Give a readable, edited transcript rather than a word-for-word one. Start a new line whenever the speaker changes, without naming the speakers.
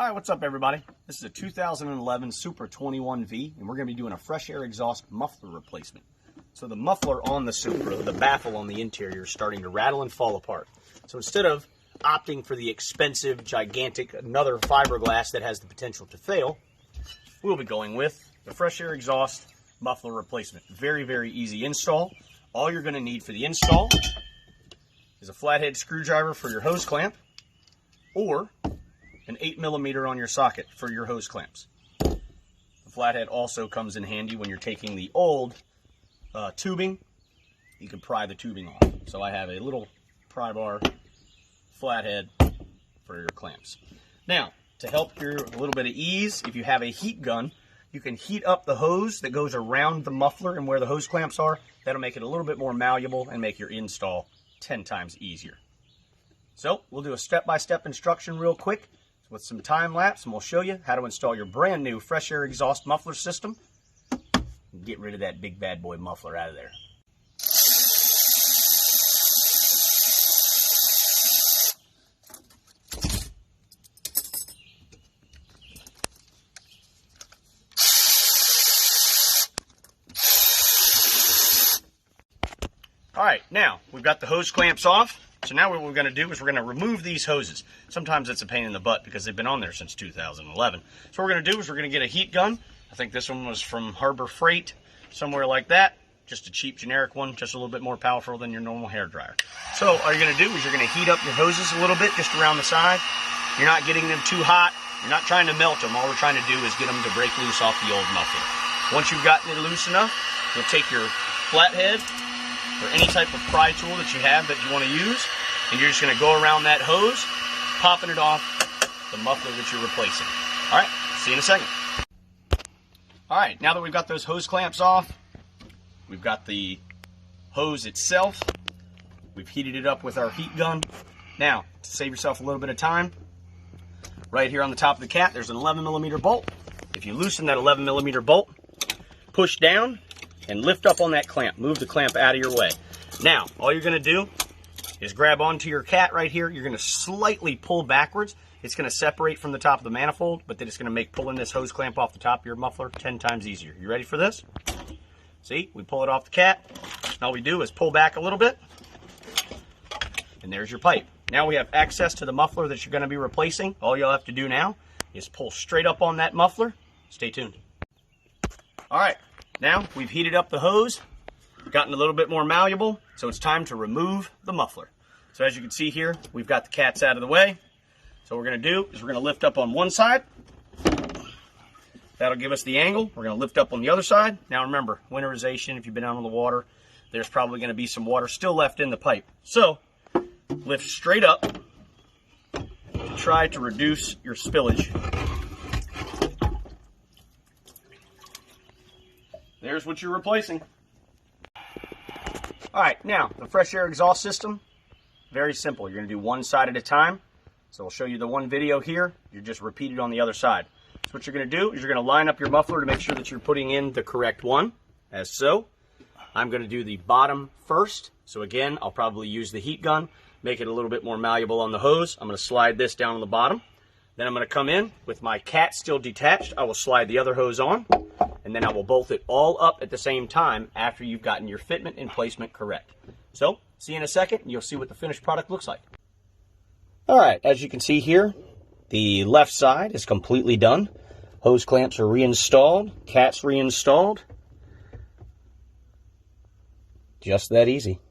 All right, what's up, everybody? This is a 2011 Super 21V, and we're going to be doing a fresh air exhaust muffler replacement. So the muffler on the Supra, the baffle on the interior, is starting to rattle and fall apart. So instead of opting for the expensive, gigantic, another fiberglass that has the potential to fail, we'll be going with the fresh air exhaust muffler replacement. Very, very easy install. All you're going to need for the install is a flathead screwdriver for your hose clamp, or an 8mm on your socket for your hose clamps. The flathead also comes in handy when you're taking the old tubing. You can pry the tubing off. So I have a little pry bar flathead for your clamps. Now, to help your a little bit of ease, if you have a heat gun, you can heat up the hose that goes around the muffler and where the hose clamps are. That'll make it a little bit more malleable and make your install 10 times easier. So we'll do a step-by-step instruction real quick with some time lapse, and we'll show you how to install your brand new fresh air exhaust muffler system and get rid of that big bad boy muffler out of there. All right, now we've got the hose clamps off. So now what we're going to do is we're going to remove these hoses. Sometimes it's a pain in the butt because they've been on there since 2011. So what we're going to do is we're going to get a heat gun. I think this one was from Harbor Freight, somewhere like that. Just a cheap generic one, just a little bit more powerful than your normal hair dryer. So all you're going to do is you're going to heat up your hoses a little bit just around the side. You're not getting them too hot. You're not trying to melt them. All we're trying to do is get them to break loose off the old muffler. Once you've gotten it loose enough, you'll take your flathead or any type of pry tool that you have that you want to use, and you're just going to go around that hose, popping it off the muffler that you're replacing. All right, see you in a second. All right, now that we've got those hose clamps off, we've got the hose itself, we've heated it up with our heat gun. Now, to save yourself a little bit of time, right here on the top of the cat, there's an 11mm bolt. If you loosen that 11mm bolt, push down, and lift up on that clamp. Move the clamp out of your way. Now, all you're going to do is grab onto your cat right here. You're going to slightly pull backwards. It's going to separate from the top of the manifold, but then it's going to make pulling this hose clamp off the top of your muffler 10 times easier. You ready for this? See, we pull it off the cat. All we do is pull back a little bit, and there's your pipe. Now we have access to the muffler that you're going to be replacing. All you'll have to do now is pull straight up on that muffler. Stay tuned. All right. Now we've heated up the hose, gotten a little bit more malleable, so it's time to remove the muffler. So as you can see here, we've got the cats out of the way. So what we're going to do is we're going to lift up on one side. That'll give us the angle. We're going to lift up on the other side. Now remember, winterization, if you've been out on the water, there's probably going to be some water still left in the pipe. So lift straight up to try to reduce your spillage. There's what you're replacing. All right, now the fresh air exhaust system, very simple. You're going to do one side at a time. So I'll show you the one video here. You just repeat it on the other side. So what you're going to do is you're going to line up your muffler to make sure that you're putting in the correct one, as so. I'm going to do the bottom first. So again, I'll probably use the heat gun, make it a little bit more malleable on the hose. I'm going to slide this down on the bottom. Then I'm going to come in with my cat still detached. I will slide the other hose on, and then I will bolt it all up at the same time after you've gotten your fitment and placement correct. So, see you in a second, and you'll see what the finished product looks like. All right, as you can see here, the left side is completely done. Hose clamps are reinstalled, cats reinstalled. Just that easy.